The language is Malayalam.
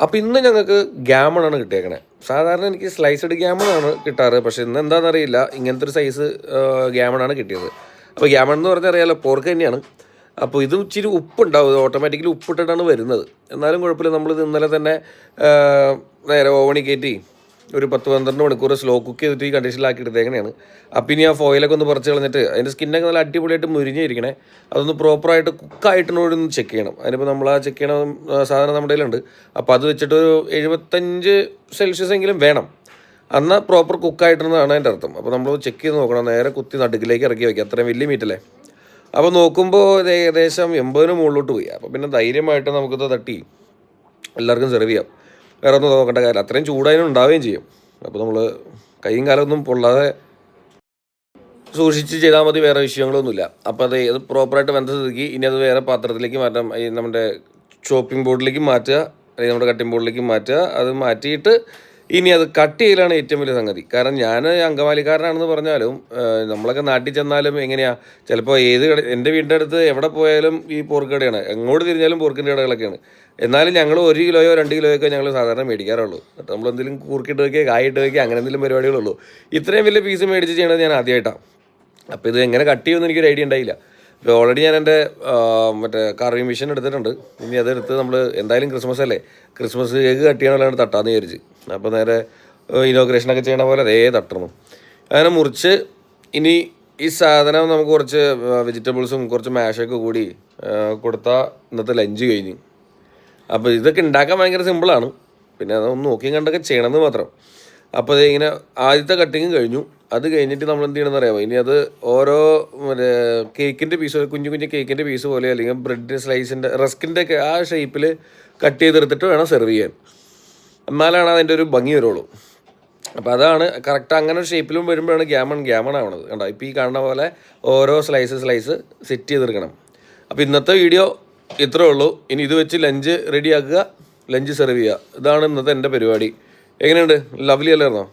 അപ്പോൾ ഇന്ന് ഞങ്ങൾക്ക് ഗ്യാമണാണ് കിട്ടിയേക്കണേ. സാധാരണ എനിക്ക് സ്ലൈസ്ഡ് ഗ്യാമണാണ് കിട്ടാറ്, പക്ഷേ ഇന്ന് എന്താണെന്നറിയില്ല ഇങ്ങനത്തെ ഒരു സൈസ് ഗ്യാമണാണ് കിട്ടിയത്. അപ്പോൾ ഗ്യാമൺ എന്ന് പറഞ്ഞാൽ അറിയാമല്ലോ, പോർക്ക് തന്നെയാണ്. അപ്പോൾ ഇത് ഇച്ചിരി ഉപ്പുണ്ടാവും, ഓട്ടോമാറ്റിക്കലി ഉപ്പിട്ടിട്ടാണ് വരുന്നത്. എന്നാലും കുഴപ്പമില്ല, നമ്മളിത് ഇന്നലെ തന്നെ നേരെ ഓവണി കയറ്റി ഒരു 10-12 മണിക്കൂർ സ്ലോ കുക്ക് ചെയ്തിട്ട് ഈ കണ്ടീഷനിലാക്കി എടുത്തേക്കണെയാണ്. അപ്പം ഇനി ആ ഫോയിലൊക്കെ ഒന്ന് പറിച്ച് കളഞ്ഞിട്ട് അതിൻ്റെ സ്കിന്നൊക്കെ നല്ല അടിപൊളിയായിട്ട് മുരിഞ്ഞിരിക്കണേ, അതൊന്ന് പ്രോപ്പറായിട്ട് കുക്കായിട്ടിനോടൊന്ന് ചെക്ക് ചെയ്യണം. അതിനിപ്പോൾ നമ്മൾ ആ ചെക്ക് ചെയ്യണം സാധനം നമ്മുടെ കയ്യിലുണ്ട്. അപ്പോൾ അത് വെച്ചിട്ട് ഒരു 75 സെൽഷ്യസ് എങ്കിലും വേണം, എന്നാൽ പ്രോപ്പർ കുക്കായിട്ടെന്നാണ് അതിൻ്റെ അർത്ഥം. അപ്പോൾ നമ്മൾ ചെക്ക് ചെയ്ത് നോക്കണം, നേരെ കുത്തി നടുക്കിലേക്ക് ഇറക്കി വയ്ക്കുക. അത്രയും വലിയ മീറ്റല്ലേ. അപ്പോൾ നോക്കുമ്പോൾ ഇത് ഏകദേശം 80 മുകളിലോട്ട് പോയി. അപ്പോൾ പിന്നെ ധൈര്യമായിട്ട് നമുക്കിത് തട്ടി എല്ലാവർക്കും സെർവ് ചെയ്യാം. വേറെ ഒന്നും നോക്കേണ്ട കാര്യം, അത്രയും ചൂടായാലും ഉണ്ടാവുകയും ചെയ്യും. അപ്പോൾ നമ്മൾ കൈയും കാലമൊന്നും പൊള്ളാതെ സൂക്ഷിച്ച് ചെയ്താൽ മതി, വേറെ വിഷയങ്ങളൊന്നുമില്ല. അപ്പോൾ അത് പ്രോപ്പറായിട്ട് വെന്ത സ്ഥിതിക്ക് ഇനി അത് വേറെ പാത്രത്തിലേക്ക് മാറ്റാം. ഈ നമ്മുടെ ചോപ്പിംഗ് ബോർഡിലേക്ക് മാറ്റുക, അല്ലെങ്കിൽ നമ്മുടെ കട്ടിംഗ് ബോർഡിലേക്ക് മാറ്റുക. അത് മാറ്റിയിട്ട് ഇനി അത് കട്ട് ചെയ്യലാണ് ഏറ്റവും വലിയ സംഗതി. കാരണം ഞാൻ അങ്കമാലിക്കാരനാണെന്ന് പറഞ്ഞാലും നമ്മളൊക്കെ നാട്ടിൽ ചെന്നാലും എങ്ങനെയാണ്, ചിലപ്പോൾ എൻ്റെ വീടിൻ്റെ അടുത്ത് എവിടെ പോയാലും ഈ പോർക്ക് കടയാണ്, എങ്ങോട്ട് തിരിഞ്ഞാലും പോർക്കിൻ്റെ കടകളൊക്കെയാണ്. എന്നാലും ഞങ്ങൾ 1 കിലോയോ 2 കിലോയൊക്കെ ഞങ്ങൾ സാധാരണ മേടിക്കാറുള്ളൂ. എന്നിട്ട് നമ്മളെന്തെങ്കിലും കൂർക്കിട്ട് വയ്ക്കുക, കായിട്ട് വയ്ക്കുക, അങ്ങനെ എന്തെങ്കിലും പരിപാടികളുള്ളൂ. ഇത്രയും വലിയ പീസ് മേടിച്ച് ചെയ്യണത് ഞാൻ ആദ്യമായിട്ടാണ്. അപ്പോൾ ഇത് എങ്ങനെ കട്ട് ചെയ്യുമെന്ന് എനിക്കൊരു ഐഡിയ ഉണ്ടായില്ല. ഇപ്പോൾ ഓൾറെഡി ഞാൻ എൻ്റെ മറ്റേ കർവിങ് മെഷീൻ എടുത്തിട്ടുണ്ട്. ഇനി അതെടുത്ത് നമ്മൾ എന്തായാലും ക്രിസ്മസ് അല്ലേ, ക്രിസ്മസ് കേക്ക് കട്ട് ചെയ്യണമല്ലാണ് തട്ടാന്ന് വിചാരിച്ച്. അപ്പോൾ നേരെ ഇനോഗ്രേഷനൊക്കെ ചെയ്യണ പോലെ അതേ തട്ടണം. അങ്ങനെ മുറിച്ച് ഇനി ഈ സാധനം നമുക്ക് കുറച്ച് വെജിറ്റബിൾസും കുറച്ച് മാഷൊക്കെ കൂടി കൊടുത്താൽ ഇന്നത്തെ ലഞ്ച് കഴിഞ്ഞ്. അപ്പോൾ ഇതൊക്കെ ഉണ്ടാക്കാൻ ഭയങ്കര സിമ്പിളാണ്, പിന്നെ അതൊന്ന് നോക്കിയും കണ്ടൊക്കെ ചെയ്യണമെന്ന് മാത്രം. അപ്പോൾ അത് ഇങ്ങനെ ആദ്യത്തെ കട്ടിങ് കഴിഞ്ഞു. അത് കഴിഞ്ഞിട്ട് നമ്മൾ എന്ത് ചെയ്യണമെന്ന് അറിയാമോ, ഇനി അത് ഓരോ മറ്റേ കേക്കിൻ്റെ പീസ്, കുഞ്ഞു കുഞ്ഞു കേക്കിൻ്റെ പീസ് പോലെ അല്ലെങ്കിൽ ബ്രെഡ് സ്ലൈസിൻ്റെ റസ്കിൻ്റെ ഒക്കെ ആ ഷേപ്പിൽ കട്ട് ചെയ്തെടുത്തിട്ട് വേണം സെർവ് ചെയ്യാൻ. എന്നാലാണ് അതിൻ്റെ ഒരു ഭംഗി വരുള്ളൂ. അപ്പോൾ അതാണ് കറക്റ്റ്, അങ്ങനെ ഒരു ഷേപ്പിലും വരുമ്പോഴാണ് ഗ്യാമൺ ആവണത്. കണ്ടോ, ഇപ്പോൾ ഈ കാണുന്ന പോലെ ഓരോ സ്ലൈസ് സെറ്റ് ചെയ്തെടുക്കണം. അപ്പോൾ ഇന്നത്തെ വീഡിയോ ഇത്രേ ഉള്ളൂ. ഇനി ഇത് വെച്ച് ലഞ്ച് റെഡിയാക്കുക, ലഞ്ച് സെർവ് ചെയ്യുക. ഇതാണ് ഇന്നത്തെ എൻ്റെ പരിപാടി. എങ്ങനെയുണ്ട്? ലവ്ലി അല്ലായിരുന്നോ?